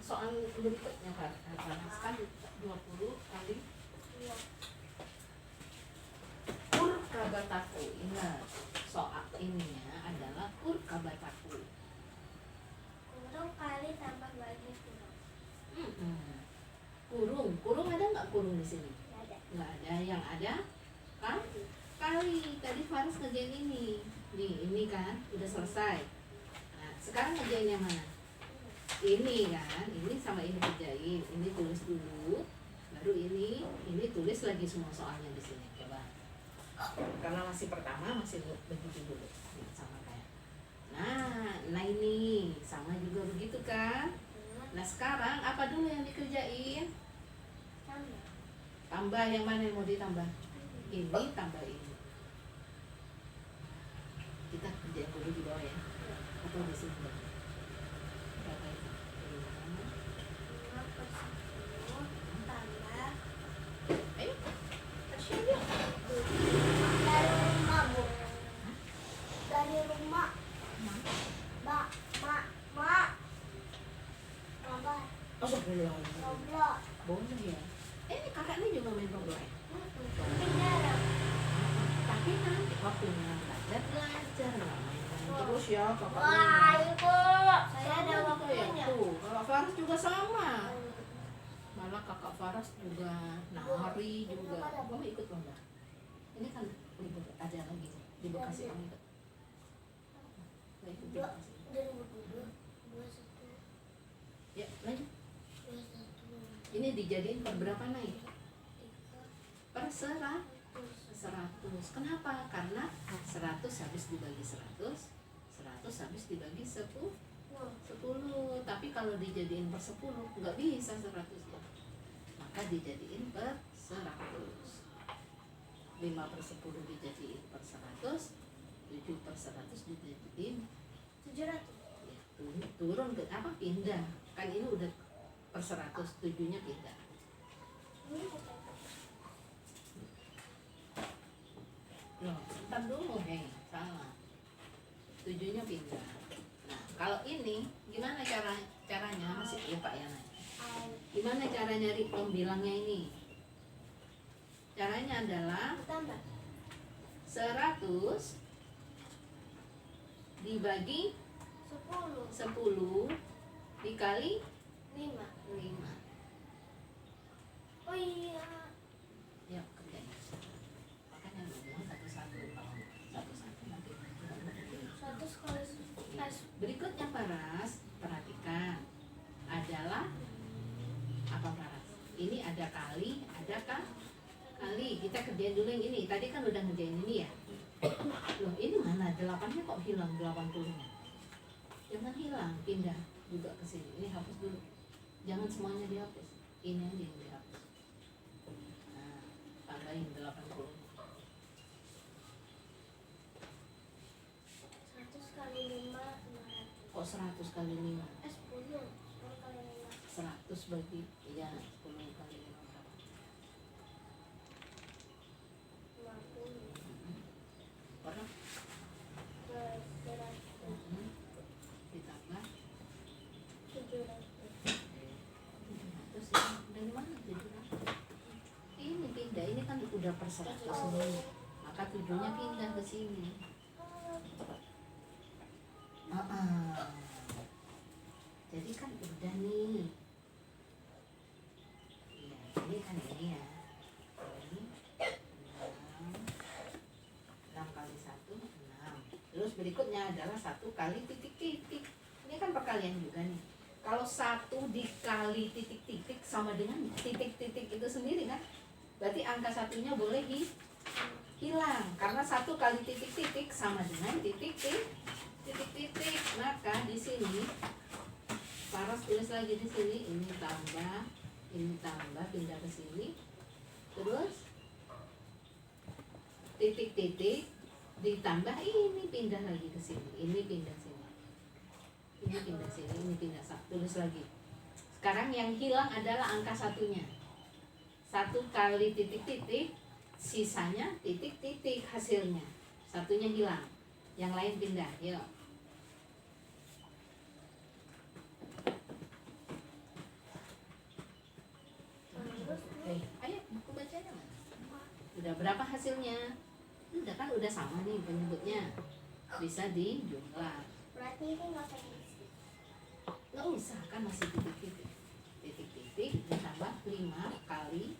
soal berikutnya kan 20 kali Urkabataku. Ingat, soal ininya adalah Urkabataku. Kurung kali tambah bagi kurung. Kurung ada nggak kurung di sini? Nggak ada. Nggak ada. Yang ada kan kali. Tadi Faras ngerjain ini. Nih, ini kan udah selesai. Nah, sekarang ngerjain yang mana? Ini kan, ini sama ini kerjain. Ini tulis dulu, baru ini tulis lagi semua soalnya di sini. Coba. Karena masih pertama, masih begitu dulu. Sama kayak. Nah ini sama juga begitu kan? Nah sekarang apa dulu yang dikerjain? Tambah yang mana yang mau ditambah? Ini tambah ini. Kita kerjain dulu di bawah ya. Atau di sini? Berapa itu? 5 tambah. Ayo, kasih yuk. Dari rumah, Bu. Dari rumah. Mak. Robot. Astagfirullah. Boleh ya. Ini kakaknya juga main Roblox. Pindah. Tapi nanti waktunya belajar main terus ya kakak. Wah, Ibu. Saya ada Sama juga ya. waktunya. Tuh, kakak Faras juga sama. Malah kakak Faras juga nari juga. Kamu ikut lomba? Ini kan libur ada lagi di Bekasi kamu ikut. Nggak ikut di Bekasi. 2021. Ya, lanjut. Ini dijadiin per berapa naik? Per 100. Kenapa? Karena 100 habis dibagi 100, 100 habis dibagi 10. Tapi kalau dijadiin per 10 nggak bisa 100 ya. Maka dijadiin per 100. 5 per 10 dijadiin per 100, 7 per 100 dijadiin 700. ya, turun ke apa, pindah. Kan ini udah per 100, 7-nya pindah. Loh, bentar dulu, salah. 7-nya pindah. Nah, kalau ini gimana caranya? Masih lupa ya, Nay? Gimana cara nyari pembilangnya ini? Caranya adalah Tambah. 100 dibagi 10 dikali 5. 5. Oh iya. Ya, kerjain. Makanya lu bilang satu-satu, kalau satu-satu nanti 100 kali 10. berikutnya Paras, perhatikan. Adalah apa Paras? Ini ada kali, ada kali. Kita kerjain dulu yang ini. Tadi kan udah ngerjain ini ya. Loh, ini mana? 8-nya kok hilang 80-nya? Jangan hilang, pindah juga ke sini. Ini hapus dulu. Jangan semuanya dihapus. Ini aja yang dihapus. Nah, tambahin 80. 100 kali 5. 500. Kok 100 kali 5? 10. 10 kali 5. 100 bagi, ya 10 kali 5 berapa? 50. Berapa? 100. Ditambah 700. 700 ya. Dari mana 700? Ini pindah, ini kan udah per 100 semua. Maka 7-nya pindah ke sini. Jadi kan udah nih. Iya, ini kan ini ya. Ini 6 kali 1, 6. Terus berikutnya adalah 1 kali titik-titik. Ini kan perkalian juga nih. Kalau 1 dikali titik-titik sama dengan titik-titik itu sendiri kan? Berarti angka satunya boleh hilang. Karena 1 kali titik-titik sama dengan titik-titik. Maka di sini Paras tulis lagi di sini, ini tambah, pindah ke sini. Terus titik-titik ditambah ini pindah lagi ke sini. Ini pindah sini. Ini pindah sini, ini pindah. Tulis lagi. Sekarang yang hilang adalah angka satunya. 1 kali titik-titik, sisanya titik-titik hasilnya. Satunya hilang. Yang lain pindah. Yuk. Udah berapa hasilnya? Udah kan, udah sama nih penyebutnya. Bisa dijumlah. Berarti ini nggak usah diisi. Nggak usah, kan masih titik-titik. Titik-titik ditambah 5 kali.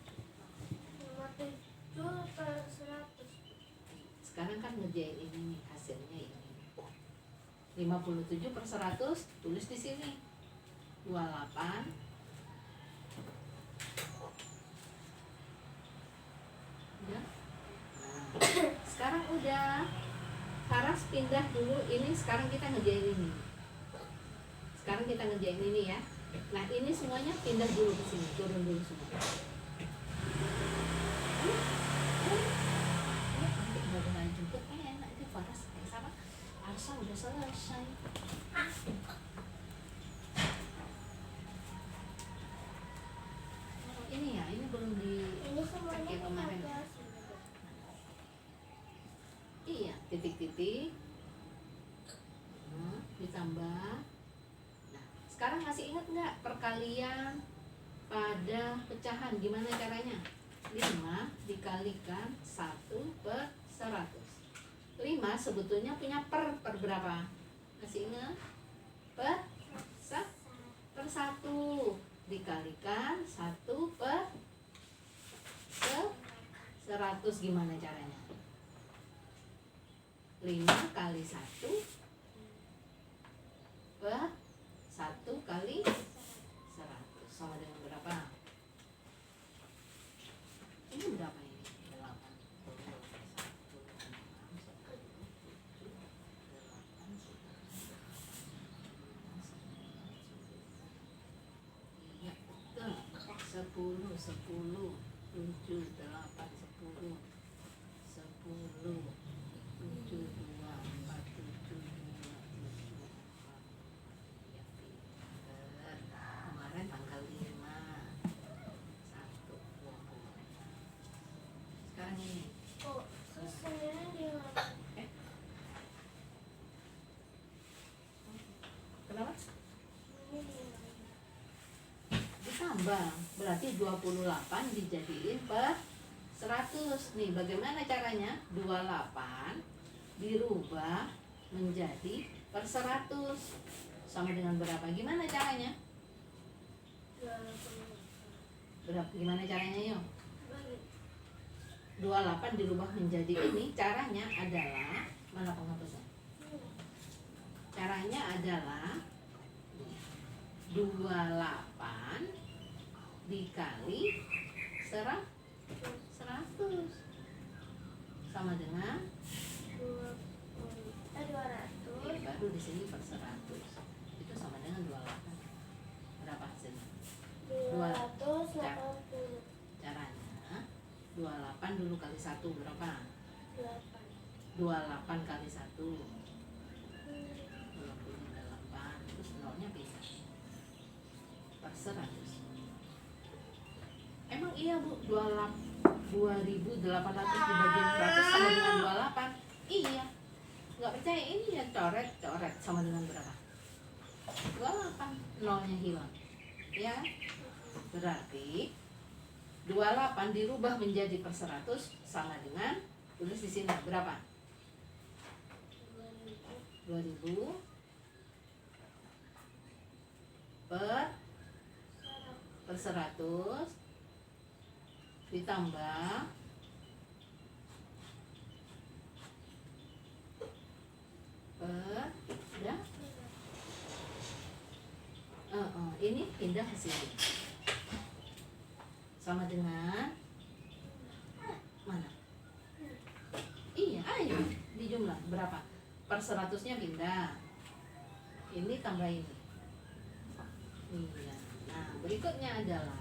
57 per 100. Sekarang kan ngerjain ini nih, hasilnya ini. 57 per 100, tulis di sini. 28. Udah? Nah, sekarang udah. Faras pindah dulu ini, sekarang kita ngerjain ini. Sekarang kita ngerjain ini ya. Nah, ini semuanya pindah dulu ke sini, turun dulu semua. Nanti udah dengan jemput, enak deh Faras. Sama Arsa udah selesai. Ini ya, ini belum di. Ini semuanya Kayak kemarin. punya sih. Iya, titik-titik. Ditambah. Nah, sekarang masih ingat nggak perkalian pada pecahan gimana caranya? 5 dikalikan 1 per 100. 5 sebetulnya punya per berapa? Masih ingat? Per 1 dikalikan 1 per 100. Gimana caranya? 5 kali 1 per 1 kali 100 sama dengan berapa? Ini berapa ini? 8. Iya, betul. 10, 10, 7, 8, 10, 10, 7, 2, 4, 7, 2, 7, 4. Ya, pinter. Kemarin tanggal 5, 1, 20. Sekarang ini. Oh, susunnya di mana? Kenapa? Ini di mana? Ditambah. Berarti 28 dijadiin per 100. Nih, bagaimana caranya? 28 dirubah menjadi per 100. Sama dengan berapa? Gimana caranya? 20. Gimana caranya, yuk? Bagi. 28 dirubah menjadi ini. Caranya adalah, mana penghapusnya? Caranya adalah 28 dikali 100 sama dengan 200. baru di sini per 100. Itu sama dengan 28. Berapa hasilnya? 280. Caranya 28 dulu kali 1 berapa? 8. 28 kali 1 28. Terus nolnya pindah per 100. Emang iya Bu, 2.800 dibagi 100 sama dengan 28? Iya. Nggak percaya, ini ya coret sama dengan berapa? 28. Nolnya hilang. Ya. Berarti 28 dirubah menjadi per 100 sama dengan, tulis di sini berapa? 2000 per 100 ditambah per, ya, ini pindah ke sini sama dengan mana? Iya, ayo dijumlah berapa? Per 100-nya pindah. Ini tambah ini. Iya. Nah, berikutnya adalah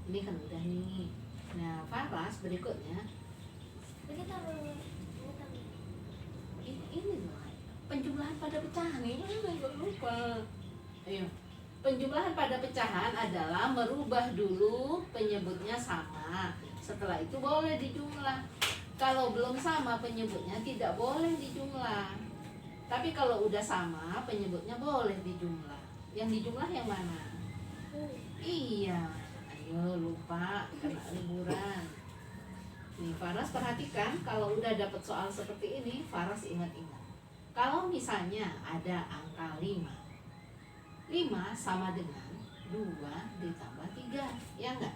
ini kan udah nih. Nah, Faras berikutnya Ini tambah. ini loh. Penjumlahan pada pecahan ini jangan lupa. Ayo. Penjumlahan pada pecahan adalah merubah dulu penyebutnya sama. Setelah itu boleh dijumlah. Kalau belum sama penyebutnya tidak boleh dijumlah. Tapi kalau udah sama penyebutnya boleh dijumlah. Yang dijumlah yang mana? Iya. Ayo lupa kena liburan. Nih Faras perhatikan, kalau udah dapat soal seperti ini, Faras ingat-ingat. Kalau misalnya ada angka 5 sama dengan 2 ditambah 3, ya enggak?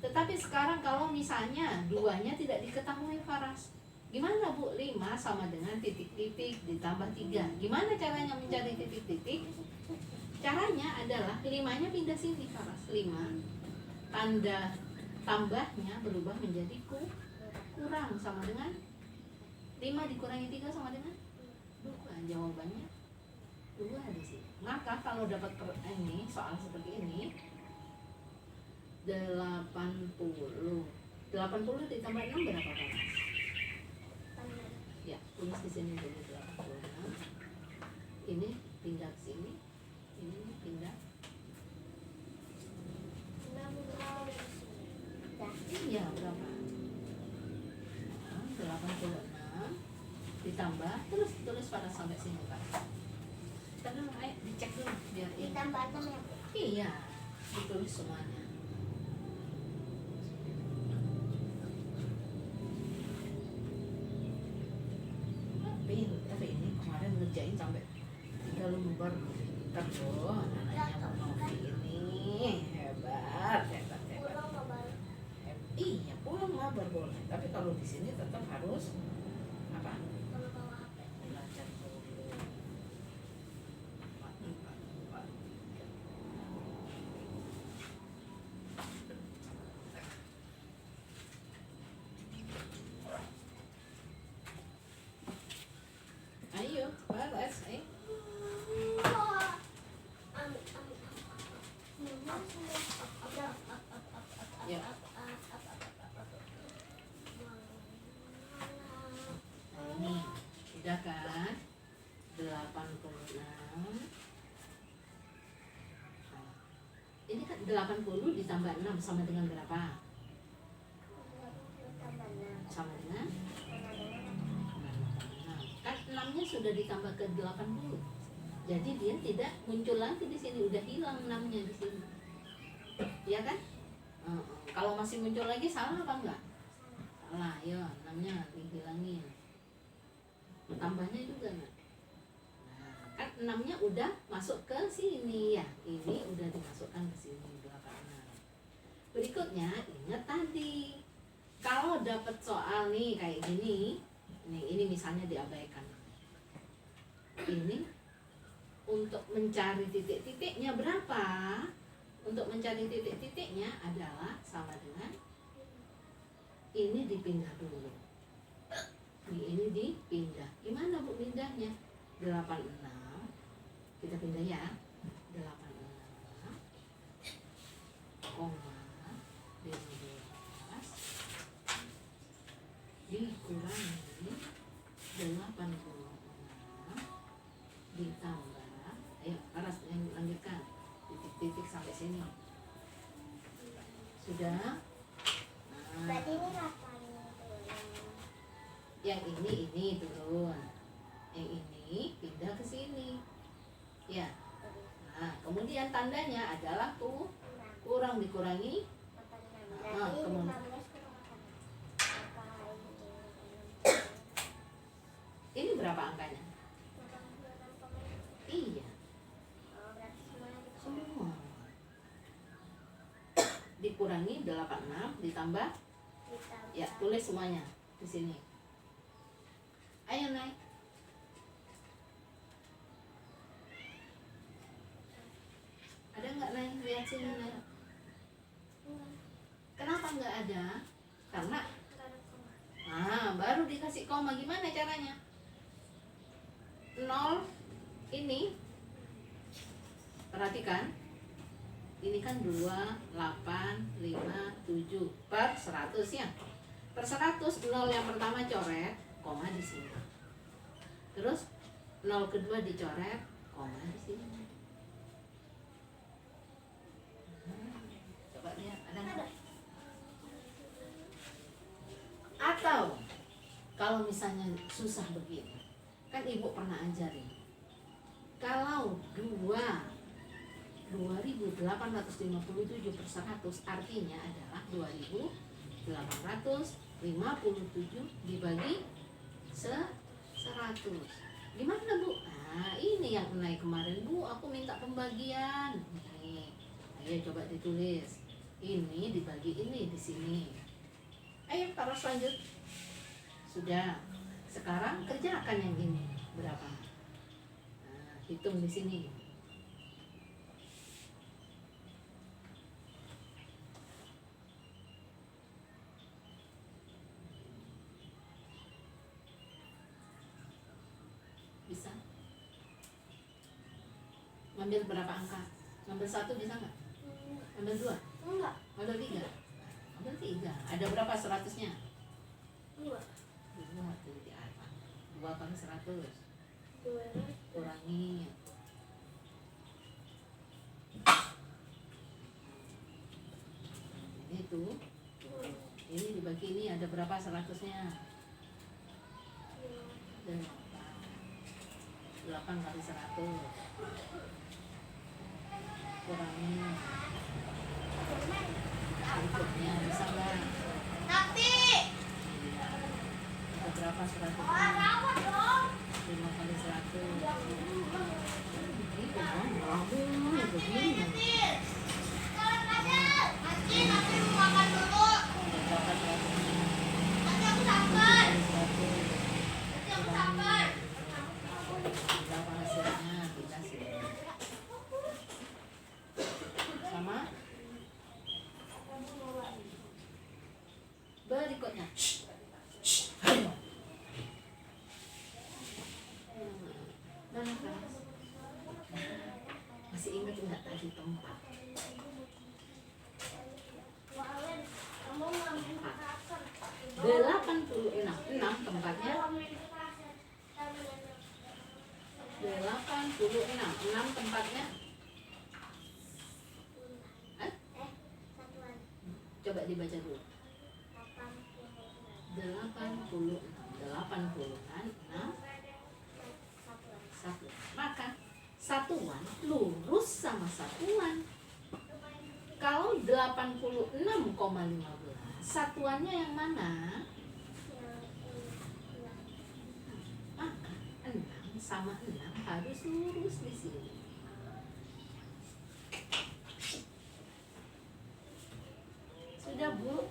Tetapi sekarang kalau misalnya 2-nya tidak diketahui Faras, gimana Bu? 5 sama dengan titik-titik ditambah 3. Gimana caranya mencari titik-titik? Caranya adalah 5-nya pindah sini Faras. 5 tanda tambahnya berubah menjadi kurang, sama dengan 5 dikurangi 3 sama dengan 2. Jawabannya 2 di sini. Maka kalau dapat ini soal seperti ini, 80 ditambah 6 berapa Faras? Ya, tulis di sini dulu 86. Ini pindah ke sini, ini pindah. Iya, berapa? 86 ditambah, terus tulis pada sampai sini Pak. Kita dulu, ayo dicek dulu biar ini. Ditambah 6 ya Bu? Iya, ditulis semuanya. Tapi ini kemarin ngerjain sampai 3 lembar terus anaknya Novi ini hebat. Pulang nggak balik. Iya, pulang mabar boleh. Tapi kalau di sini tetap harus apa? Kalau bawa HP. Belajar dulu. Ayo, balas, Ya. Ini udah kan 86. Ini kan 80 ditambah 6 sama dengan berapa? Sama dengan 6. Kan 6-nya sudah ditambah ke 80. Jadi dia tidak muncul lagi di sini, udah hilang 6-nya di sini. Iya kan? Kalau masih muncul lagi salah apa enggak? Salah, ya 6-nya dihilangin. Tambahnya juga enggak? Nah, kan 6-nya udah masuk ke sini ya. Ini udah dimasukkan ke sini 86. Berikutnya ingat tadi. Kalau dapat soal nih kayak gini, ini misalnya diabaikan. Ini untuk mencari titik-titiknya berapa? Untuk mencari titik-titiknya adalah sama dengan ini dipindah dulu. Ini dipindah. Gimana Bu pindahnya? 86. Kita pindah ya. 86 koma 15 dikurangi 86 ditambah, ayo Faras yang lanjutkan titik-titik sampai sini. Sudah? Nah, Berarti ini rasanya turun. yang ini turun, yang ini pindah ke sini, ya. Nah, kemudian tandanya adalah kurang dikurangi. Berarti Kemudian 15 kurang 8. Apa ini berapa angkanya? 86,5. Iya, Berarti semuanya semua dikurangi 86 ditambah, ya tulis semuanya di sini. Ayo naik. Ada nggak naik? Lihat sini naik. Kenapa nggak ada? Karena baru dikasih koma. Gimana caranya? 0 ini, perhatikan, ini kan 2, 8, 5, 7 per 100 ya. Per 100 0 yang pertama coret, koma di sini. Terus 0 kedua dicoret, koma di sini. Coba lihat, ada nggak? Atau kalau misalnya susah begini, kan ibu pernah ajarin, kalau 2.857 per 100 artinya adalah 2.857 57 dibagi 100. Gimana Bu? Nah ini yang naik kemarin Bu, aku minta pembagian. Nih, ayo coba ditulis. Ini dibagi ini di sini. Ayo terus lanjut. Sudah. Sekarang kerjakan yang ini. Berapa? Nah, hitung di sini. Bisa? Ngambil berapa angka? Ngambil 1 bisa nggak? Ngambil 2? Enggak. Ngambil 3? Ngambil 3. Ada berapa 100-nya? 2. 2 di atas. 2 kali 100. 2. Kurangi. Ini tuh. Ini dibagi ini ada berapa 100-nya? 8 kali 100. Kurangi. Berikutnya bisa nggak? Tapi Ada berapa 100? rawat dong. 5 kali 100. Gitu dong, ngomong begini. Sekarang aja. Nanti mau makan dulu. Ada berapa 100-nya? Nanti aku 7 sabar. kali 100. Nanti aku sabar. Berapa hasilnya? Dikasih. Sama? Berikutnya. Ayo. Mana kelas? Masih ingat enggak tadi tempat? Kamu ngambil makan. 86 tempatnya. 86 6 tempatnya. Satuan. Coba dibaca dulu. 86 kan 6 satu. Maka satuan lurus sama satuan. Kalau 86,15 satuannya yang mana? Maka 6 sama 6 harus lurus di sini. Sudah Bu?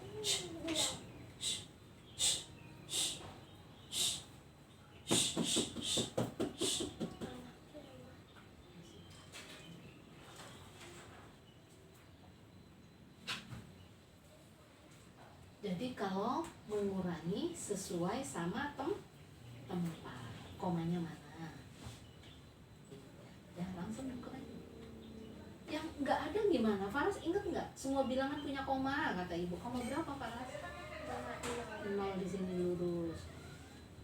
Jadi kalau mengurangi sesuai sama tempat, komanya mana? Ya langsung buka aja. Yang nggak ada gimana? Faras inget nggak? Semua bilangan punya koma kata ibu. Koma berapa Faras? 0 di sini lurus.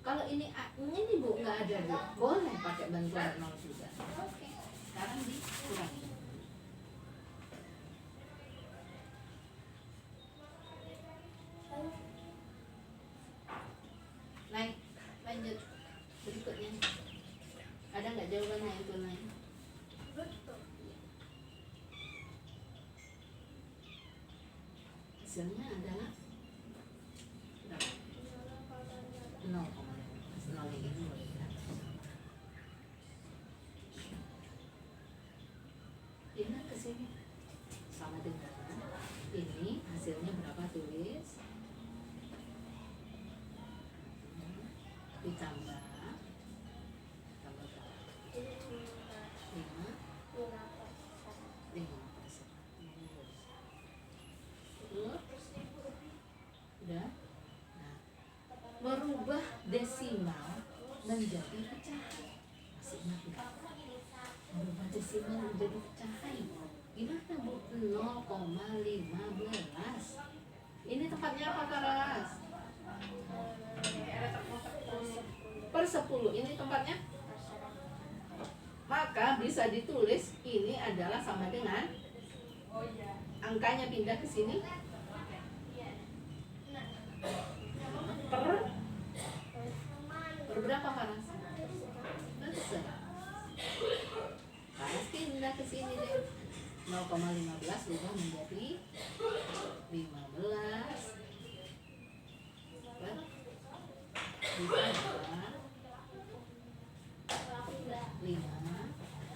Kalau ini Bu nggak ada Bu, boleh pakai bantuan 0 juga. Oke. Sekarang dikurangi. Naik, lanjut. Berikutnya. Ada nggak jawabannya itu naik? Betul. Hasilnya adalah berapa? 0,15. 0 ini boleh di atas. Ini ke sini sama dengan ini hasilnya berapa tulis? Ditambah berapa? 5 udah. Nah, merubah desimal menjadi pecahan. Masih ingat nggak? Merubah desimal menjadi pecahan. Gimana Bu? 0,15. Ini tempatnya apa Karas? Per 10. Ini tempatnya? Maka bisa ditulis ini adalah sama dengan angkanya pindah ke sini per berapa Faras? Besar. Faras pindah ke sini deh. 0,15 berubah menjadi 15.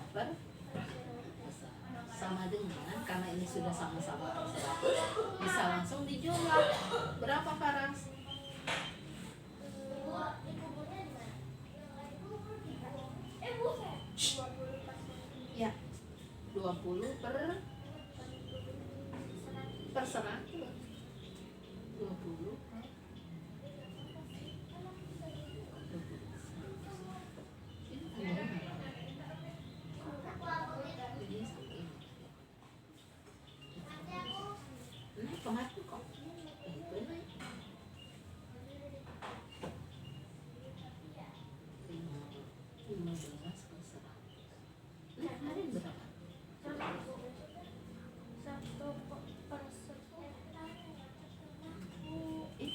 per sama dengan, karena ini sudah sama-sama 100, bisa langsung dijumlah. Berapa Faras? Ya, 20 per 100. 20 ini tandanya ini sampai ini. Naik kemarin kok. Itu naik. 15 per 100. Nah, kemarin berapa?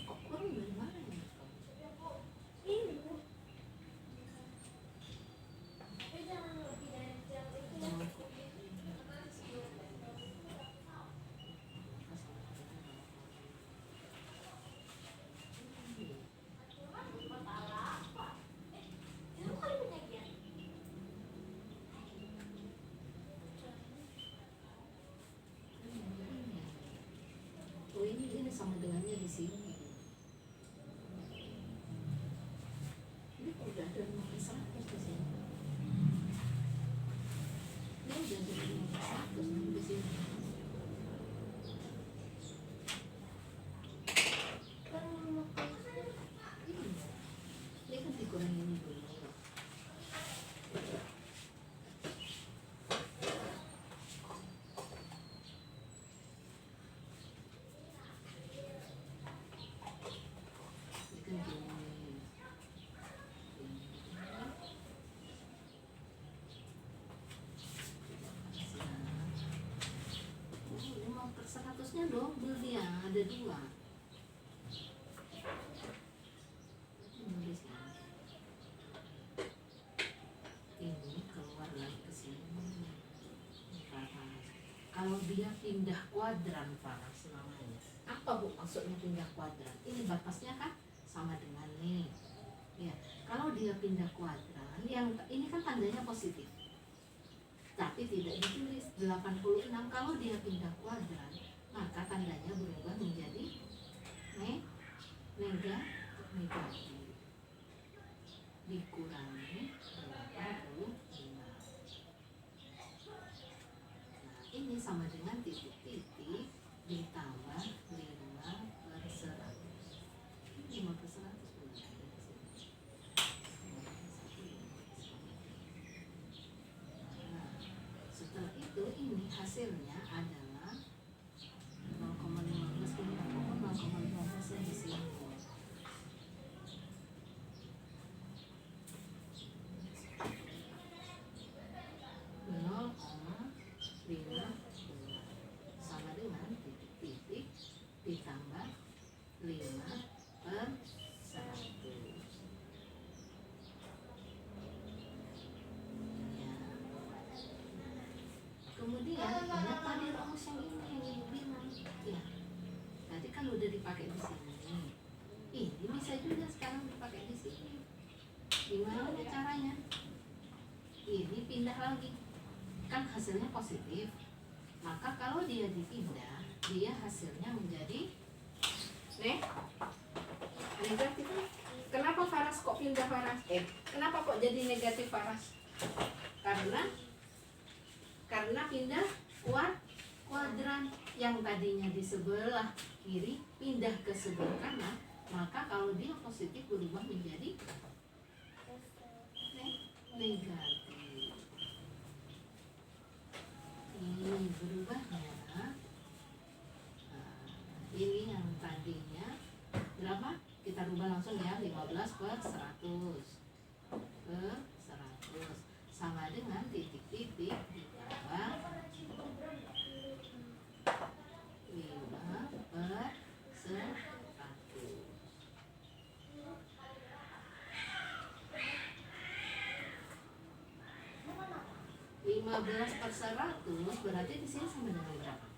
Kok kurang dari mana ya? Oh, ini sama dengannya di sini. Ini udah ada 100 di sini. Ini udah ada 100 di sini. Ini kan dikurangin dulu. Ini kan gini. Ini mau per 100-nya double dia, ada 2. Ini keluar lagi ke sini. Kalau dia pindah kuadran Faras namanya. Apa Bu maksudnya pindah kuadran? Ini batasnya kan sama dengan nih. Ya, kalau dia pindah kuadran, yang ini kan tandanya positif. Tapi tidak ditulis 86. Kalau dia pindah kuadran, maka tandanya berubah menjadi negatif. Dikurangi 85. Nah, ini sama dengan titik-titik ditambah 5 per 100. 5 per 100 benar ada di sini. Nah, setelah itu ini hasilnya adalah 0,15. Ini apa? 0,15 di sini. Sama dengan titik-titik ditambah 5 per 100. Ya. Kemudian ingat tadi rumus yang ini yang Ibu bilang. Ya. Tadi kan udah dipakai di sini. Ini bisa juga sekarang dipakai di sini. Gimana caranya? Ini pindah lagi. Kan hasilnya positif, maka kalau dia dipindah, dia hasilnya menjadi negatif. Kenapa Faras kok pindah Faras? Kenapa kok jadi negatif Faras? Karena pindah kuadran. Yang tadinya di sebelah kiri pindah ke sebelah kanan, maka kalau dia positif berubah menjadi negatif. Ini berubahnya. Nah, ini yang tadinya berapa? Kita rubah langsung ya, 15 per 100 per 100 sama dengan titik-titik ditambah 5 per 100. 15 per 100 berarti di sini sama dengan berapa?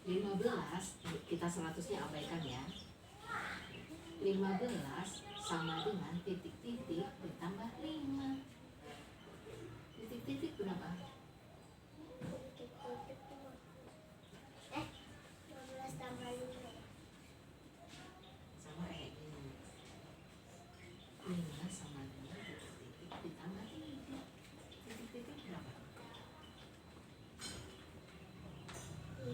15, kita 100-nya abaikan ya. 15 sama dengan titik-titik ditambah 5. Titik-titik berapa? 15 tambah 5. Sama kayak gini. 5 sama dengan titik-titik ditambah 3. Titik-titik berapa? 5.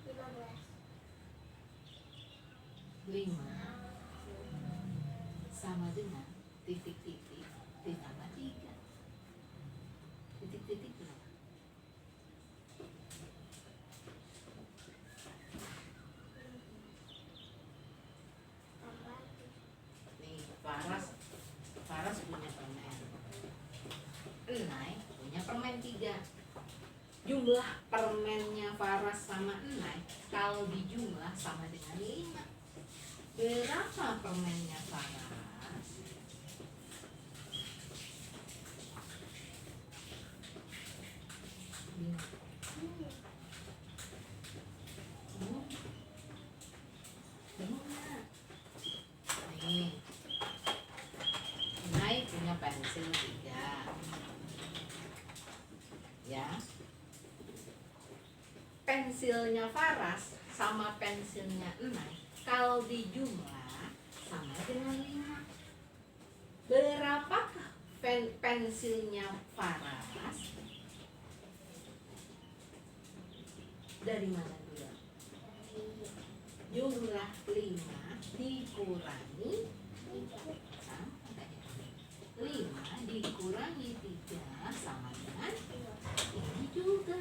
15. 5 sama dengan titik-titik ditambah 3. Titik-titik berapa? Tambah Nih, Faras punya permen. Enai punya permen 3. Jumlah permennya Faras sama Enai kalau dijumlah sama dengan 5. Berapa permennya Faras? 5. Bingung nggak? Nih, Enai punya pensil 3. Ya. Pensilnya Faras sama pensilnya Enai kalau dijumlah sama dengan 5. Berapakah pensilnya Faras? Dari mana dulu? Jumlah 5 dikurangi sama kayak gini. 5 dikurangi 3 sama dengan ini juga.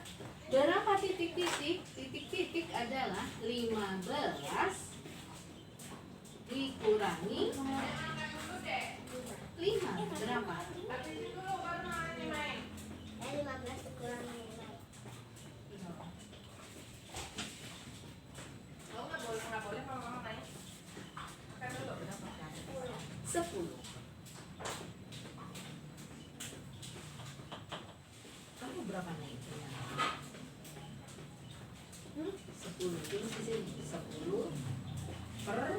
Berapa titik-titik? Titik-titik adalah 15 dikurangi 5. Berapa? 15 dikurangi 5. Nggak boleh kalau mama naik. Makan dulu. 10. Kamu berapa naiknya? 10. Tulis di sini. 10 per 100.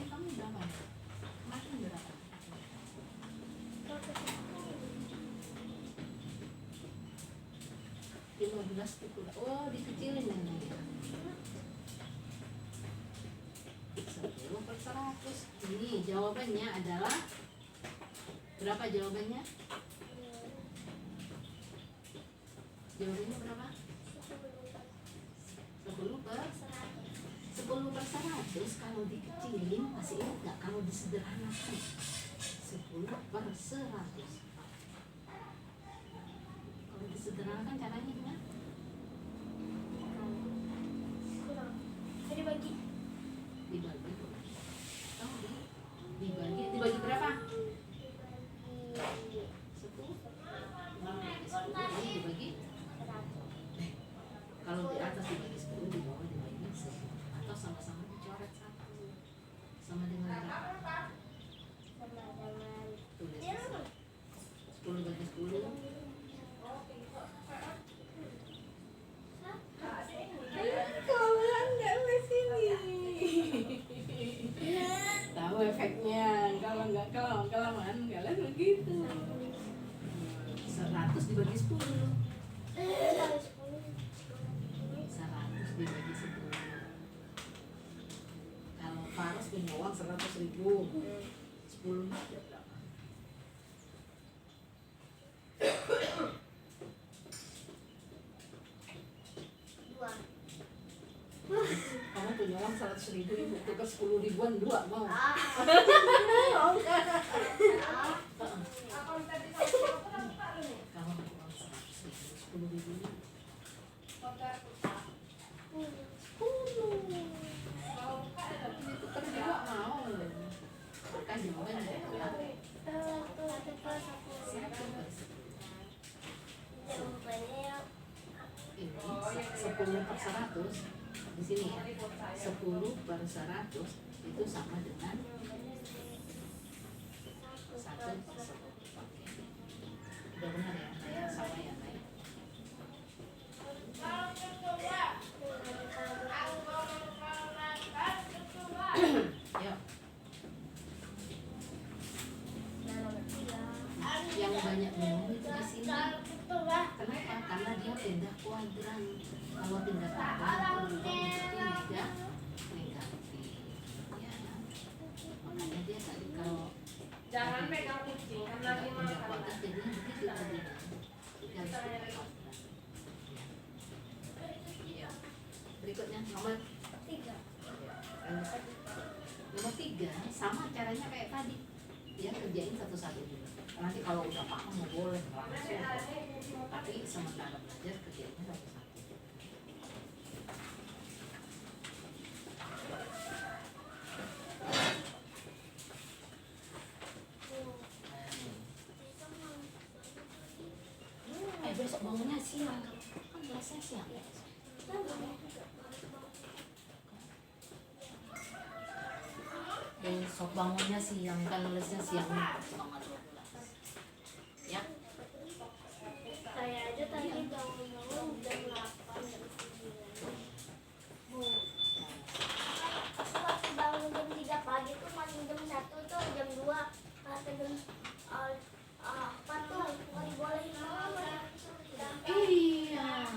Kamu berapa? Makan berapa? 15 dikurangi. Oh, dikecilin ini ya. 10 per 100. Ini jawabannya adalah berapa jawabannya? Jawabannya berapa? 10 per 100. Kalau dikecilin masih ingat nggak kalau disederhanakan? 10 per 100. Kalau disederhanakan caranya gimana? Jadi bagi Dibagi. Tahu dibagi berapa? 10. 10 dibagi. Kalau di atas dibagi 10, di bawah dibagi 10. Atau sama-sama dicoret 1. Sama dengan berapa? sama dengan Tulis di sini. 10 bagi 10. Kalian nggak di sini. Tahu efeknya kalau nggak kelamaan kalian begitu. 100 dibagi 10. 100 dibagi 10. Kalau Faras punya uang 100.000, 10 nya berapa? Kamu punya uang 100.000, ibu tukar 10 ribuan 2 mau? Mau nggak? Kalau tadi kamu buka ini. Kamu punya uang 100.000, 10 ribu. Kotor buka. 10. Kalau buka ada. Ini tukar juga mau. Kan jawabannya adalah 1 per 10. Ini 10 per 100 di sini ya. 10 per 100 itu sama dengan 1 per 10. Oke. Udah benar ya? yang banyak minum itu di sini. Kenapa? Karena dia pindah kuadran. Kalau pindah kuadran itu berubah menjadi negatif. Ya, makanya dia tadi kalau Jangan pegang kucing karena dia pindah makan. kuadran jadinya begitu tadi. Jadi harus pindah kuadran. Ya. Berikutnya nomor 3. Nomor 3 sama caranya kayak tadi. Dia kerjain satu-satu dulu. Nanti kalau udah paham mau boleh langsung. Tapi sementara belajar kerjainnya satu-satu. Besok bangunnya siang. Kan kelasnya siang. Besok bangunnya siang, kan lesnya siang nih, setengah 12. Ya. Saya aja tadi bangun-bangun jam 8 jam 9. Bu. Pas waktu bangun jam 3 pagi tuh masih jam 1 tuh jam 2 kata jam apa tuh nggak dibolehin mama. Iya.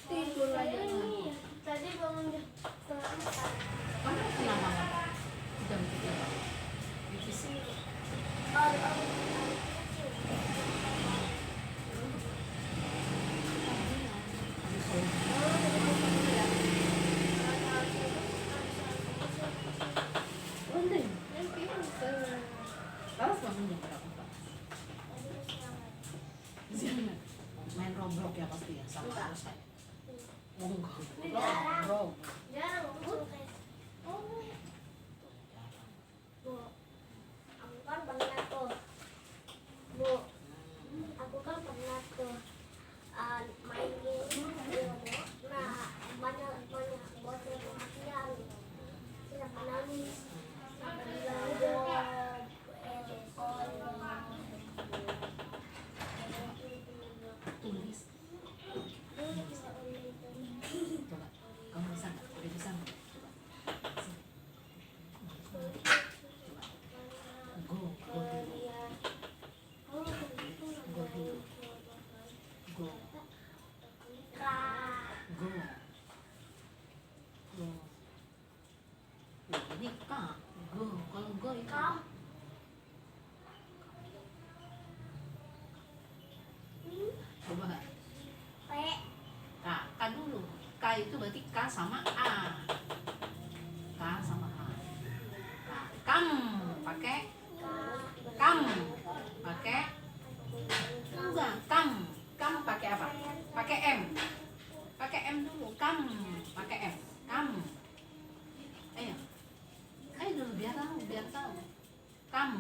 Tidur aja. Ini tadi bangun jam setengah 4. Kamu kenapa nggak jam 3? Di sini. Lalu bangun jam berapa, Pak? Main Roblox ya pasti ya, sama harus saya. Oh enggak, Roblox. Jarang muncul kayak Bu, aku kan pernah tuh. Bu, aku kan pernah tuh main game. Nah, banyak bocil kematian. Sampai nangis. Sampai bilang Tulis. Coba, kamu bisa nggak? Udah bisa nggak? Coba. Go dulu. Go dulu. Go. Go. Go. Nah, ini kak. Go. Kalau go itu apa? Coba nggak? K. K dulu. K itu berarti K sama A. K sama A. Nah, kam pakai kam pakai enggak kam. Kam pakai apa? Pakai M. Pakai M dulu. Kam pakai M. Kam. Ayo. Ayo dulu biar tahu. Kam.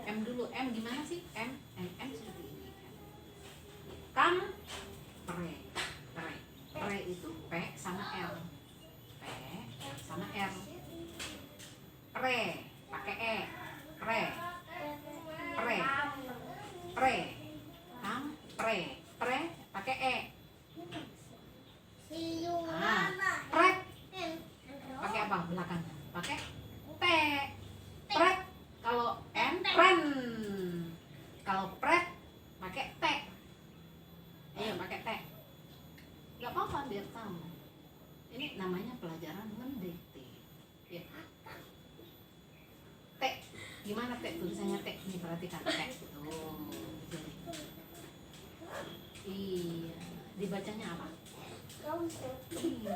M dulu. M gimana sih? M seperti ini. Kam pre. Pre itu P sama L. P sama R. Pre pakai E. Pre. Kam pre. Pre pakai E. Pret pakai apa belakangnya? Pakai T. Pret. Kalau N pren. Kalau pret pakai T. Iya pakai T. Gak apa-apa biar tahu. Ini namanya pelajaran mendikte. Ya. T. Gimana T tulisannya T? Ini perhatikan T. Tuh. Iya. Dibacanya apa? Iya.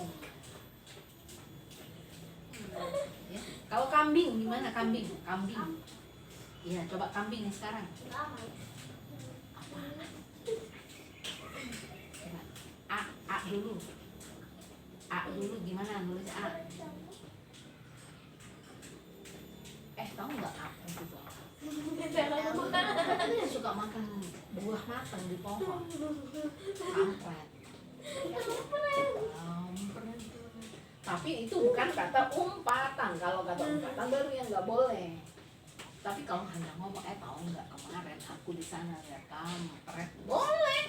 Ya. Kalau kambing gimana kambing? Kambing. Iya, coba kambing sekarang. Coba. A dulu. A dulu gimana nulis A? Tahu nggak apa itu apa? Katanya suka makan buah matang di pohon. Kampret. Tapi itu bukan kata umpatan. Kalau kata umpatan baru yang nggak boleh. Tapi kalau hanya ngomong, tahu nggak kemarin aku di sana lihat kampret, boleh.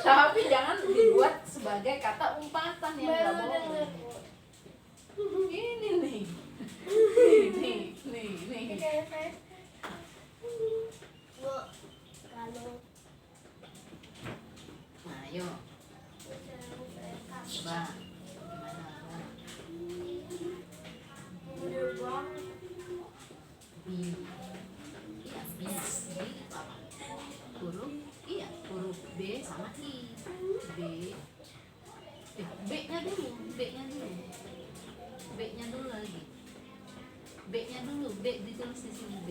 Tapi jangan dibuat sebagai kata umpatan yang nggak boleh. Ini nih. balok. Nah, ayo. Coba. Gimana? Mudah banget. B. Iya, bis. B itu apa? Huruf, iya, huruf B sama I. B. B-nya dulu, B-nya dulu. B-nya dulu lagi. B-nya dulu, B ditulis di sini B.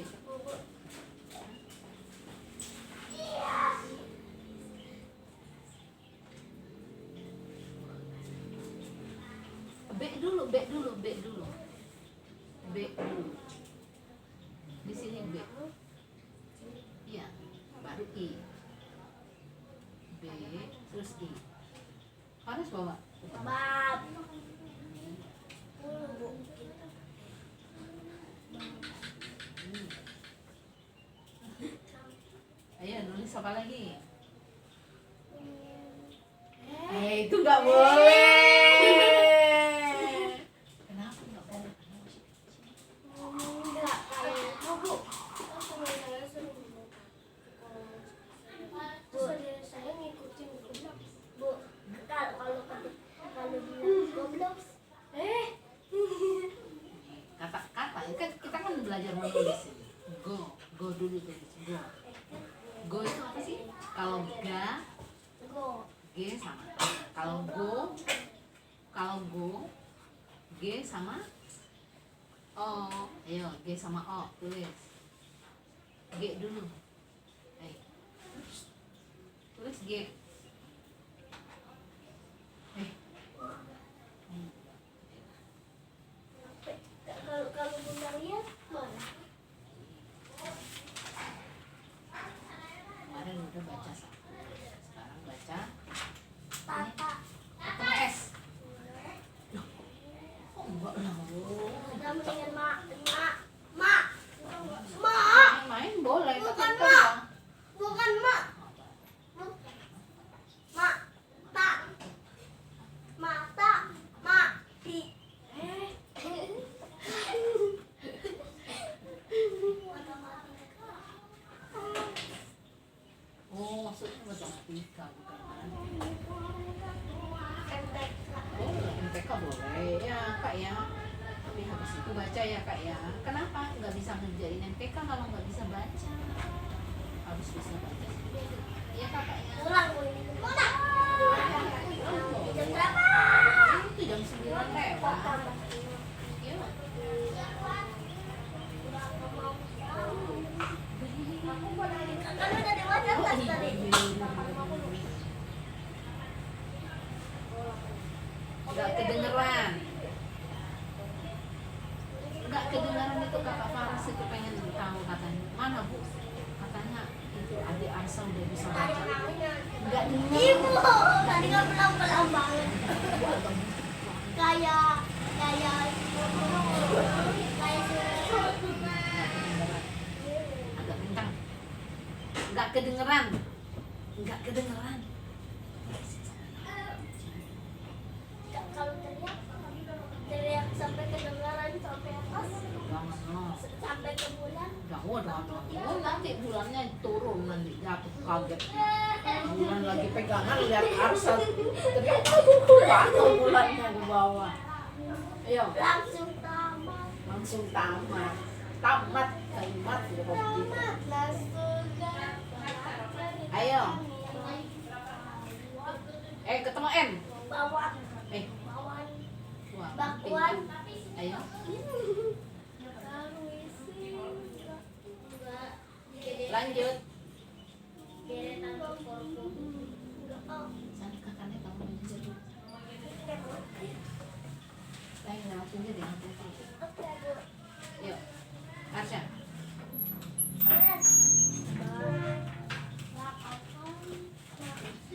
B dulu, B dulu, B dulu. B dulu. Di sini B. Iya, baru I. B terus I. Harus bawa. Bab. Bu. Ayo nulis apa lagi? Itu nggak boleh. Kenapa nggak boleh? Enggak kalau bu. Saya ngikutin bu. Kalau dia goblok. Kata-kata, kita kan belajar menulis ini. Go dulu tulis go. Go itu apa sih? Kalau ga, Go. G sama. Kalau go, G sama O. Ayo, G sama O, tulis. G dulu. Tulis G. Kalau bunda lihat mana? Kemarin udah baca satu. Sekarang baca Tata. ketemu S. Kok enggak lah? Udah mendingan mak. Mak. Main boleh, Bukan, tapi Mak. kan Bukan mak. Mak. Tak. Mata. Mati. oh, maksudnya matematika bukan main. Kentek. Oh, MTK boleh ya kak ya. Tapi habis itu baca ya kak ya. Kenapa nggak bisa ngerjain MTK kalau nggak bisa baca? Harus bisa baca. Iya kakak ya. Pulang gue ini. Pulang. Jam berapa? Itu jam 9 lewat. Iya. Kan udah dewasa tas tadi. Nggak kedengeran. Nggak kedengeran itu kakak Faras itu pengen tahu katanya. Mana bu? Katanya itu adik Arsa udah bisa baca. Nggak dengar. Ibu, tadi nggak pelan-pelan banget. Kayak Agak kencang. Nggak kedengeran. Nggak kedengeran. kalau teriak sampai kedengaran sampai atas, Jangan no. sampai ke bulan. Jangan. Oh, nanti bulannya turun nanti jatuh kaget. Bulan lagi pegangan lihat Arsa teriak jatuh bulannya ke bawah. Ayo langsung tamat kalimat ya begitu. Ayo ketemu M. Bawan. Wah, Bakwan. ayo lanjut. Sana kakaknya kamu aja dulu. Lain langsungnya deh. Yuk, Arsya.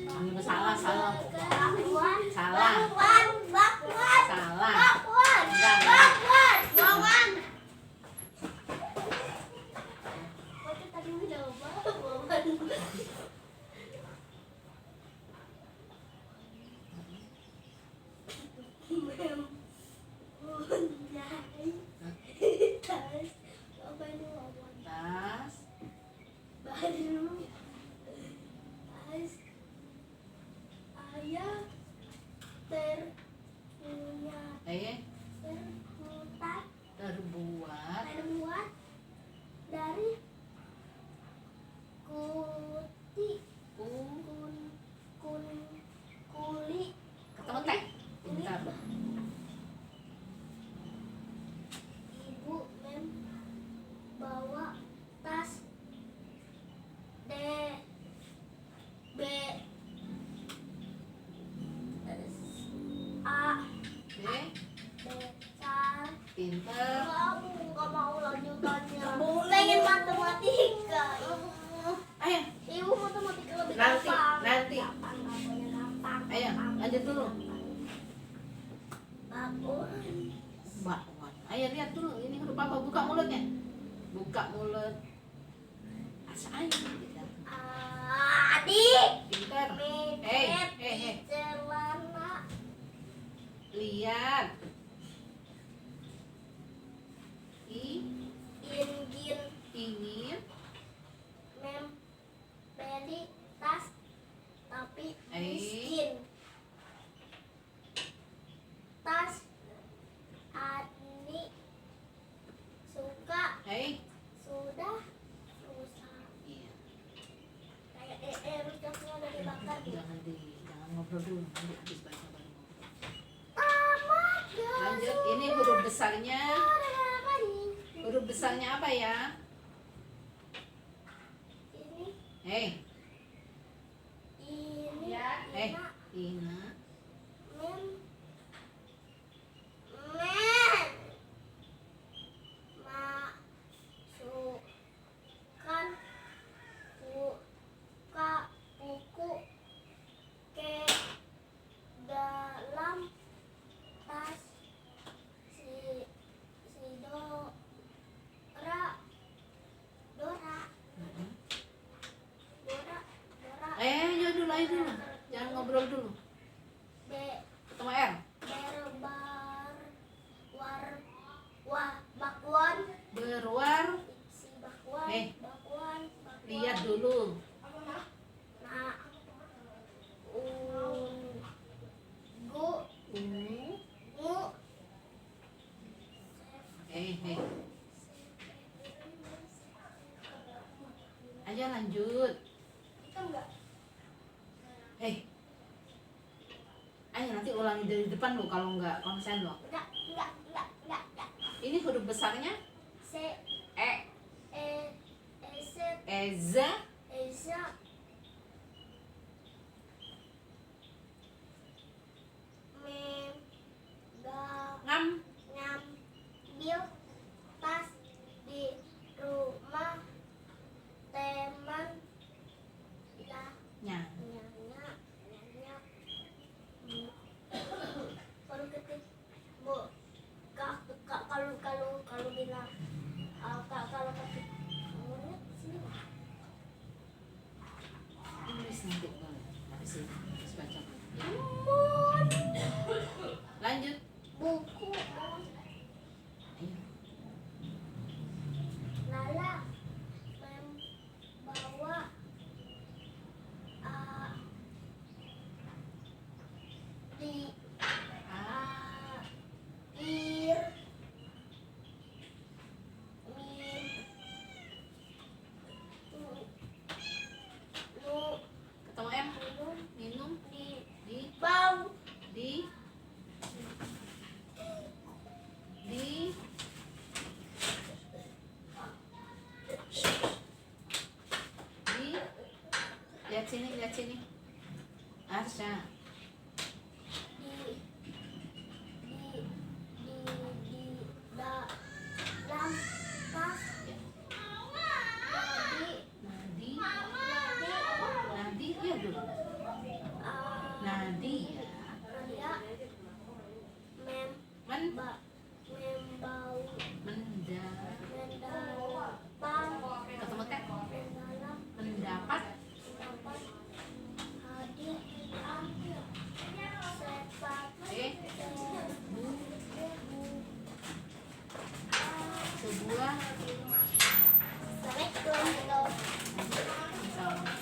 Ini salah. Salah. matematika. Ayo, Ibu matematika lebih Nanti, gampang. nanti. Gampang, pokoknya gampang. ayo, lanjut dulu. Bakwan. Bakwan. Ayo lihat dulu, ini huruf apa? Buka mulutnya. Buka mulut. Asa ayo. Adik. Pintar. Mepet Hei. di celana. Lihat. Ingin Ingin. membeli tas tapi Eh. miskin. Tas Ani suka Hei. sudah rusak. Iya. Kayak rusaknya udah dibakar gitu. Jangan ngobrol dulu. Nanti habis baca baru ngobrol. Tamat Lanjut. Ini huruf besarnya. Huruf besarnya apa ya? Ini Hei. Ya. Ina, Ina. men masukkan buka buku ke dalam tas si Dora Dora Ayo dulu, ayo dulu. Jangan ngobrol dulu. Ketemu R. Bakwan Berwar. si bakwan Eh. bakwan Lihat dulu. nah gu Ungu. ngu Hei. Ayo lanjut. itu enggak Hei. Ayo nanti ulangi dari depan lo kalau nggak konsen lo. enggak Ini huruf besarnya se E. eset Eza. eza Ngam. ngambil tas di rumah teman ya Nya. nyanyi kalau ketik bu kalau bilang kalau ketik ngomongnya sini Tulis nanti boleh. Habis ini habis baca. Mun. Lanjut. Buku Ayo. Lala membawa di air Ketemu M. Minum. di Di. bau Di. Lihat sini. Arsya. di dalam tas Nadi. Nadi Nadi ya dulu. Nadi ya. Nadia Men. membau Mendapat. mendapat Ketemu T. mendalam Mendapat. dapat hadiah sepatu Sebuah. Assalamualaikum. Misalnya.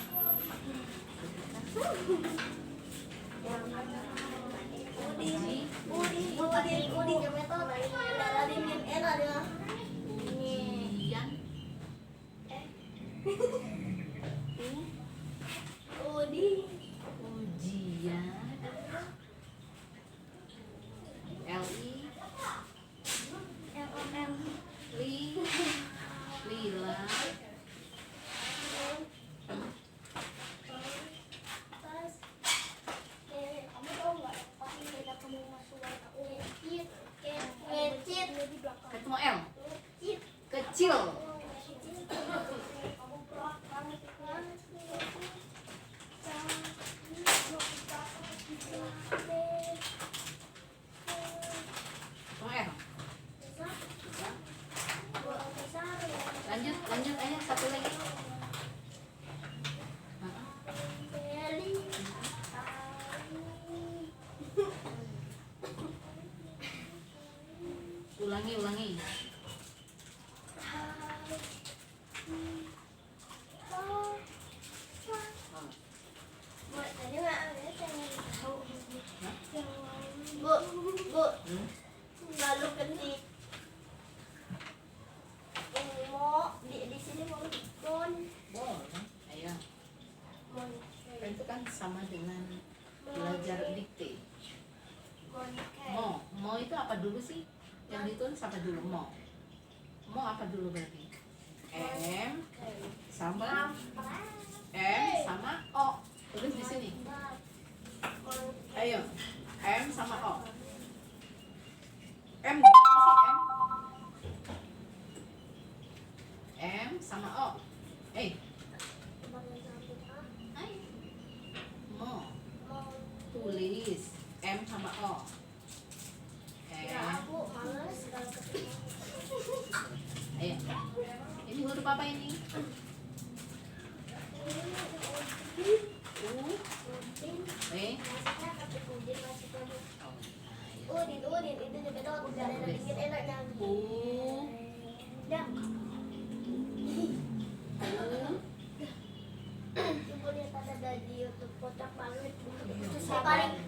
Udi jametot daladin min era dia. Ujian. Udi Ujian. Li. Lila. tas yang satu lagi. Nah, Beli. ulangi. Bu, Hmm? lalu ketik. Mau di sini mau don. Boleh. Ayo. Mau Itu kan sama dengan belajar dikte. Mo itu apa dulu sih? Yang ditulis apa dulu? Mo apa dulu berarti? M sama O. Tulis di sini. Ayo. M sama O. M gimana sih M? M sama O. Ayo. Mo. Tulis M sama O. Ya, aku males kalau ketemu. Ayo. Ini huruf apa ini? U. W. Maksudnya kata Udin masih kamu. Oh, Udin itu juga dong. Udah ada bikin enak yang U. dah. U. Ibu lihat ada di YouTube kocak banget. Terus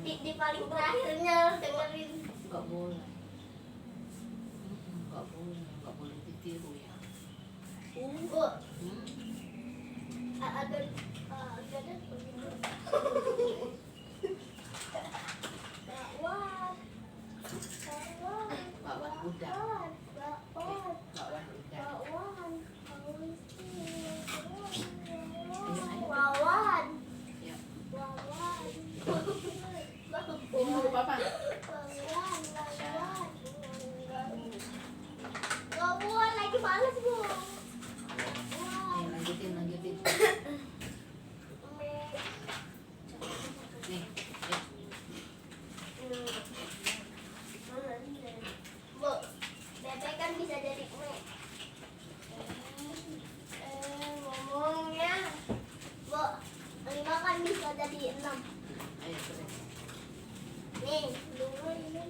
di paling terakhirnya dengerin. Nggak boleh. Nggak boleh ditiru ya. Bu, Hmm. ada Bakwan udah. Bakwan udah. Wawan. Ya. Wawan. Ini huruf apa? Wawan lagi males bu. Nih, lanjutin. Nih, ya. Bu, bebek kan bisa jadi kue. Ngomongnya, bu, 5 kan bisa jadi 6. Ayo terus. Nih, dulu ini.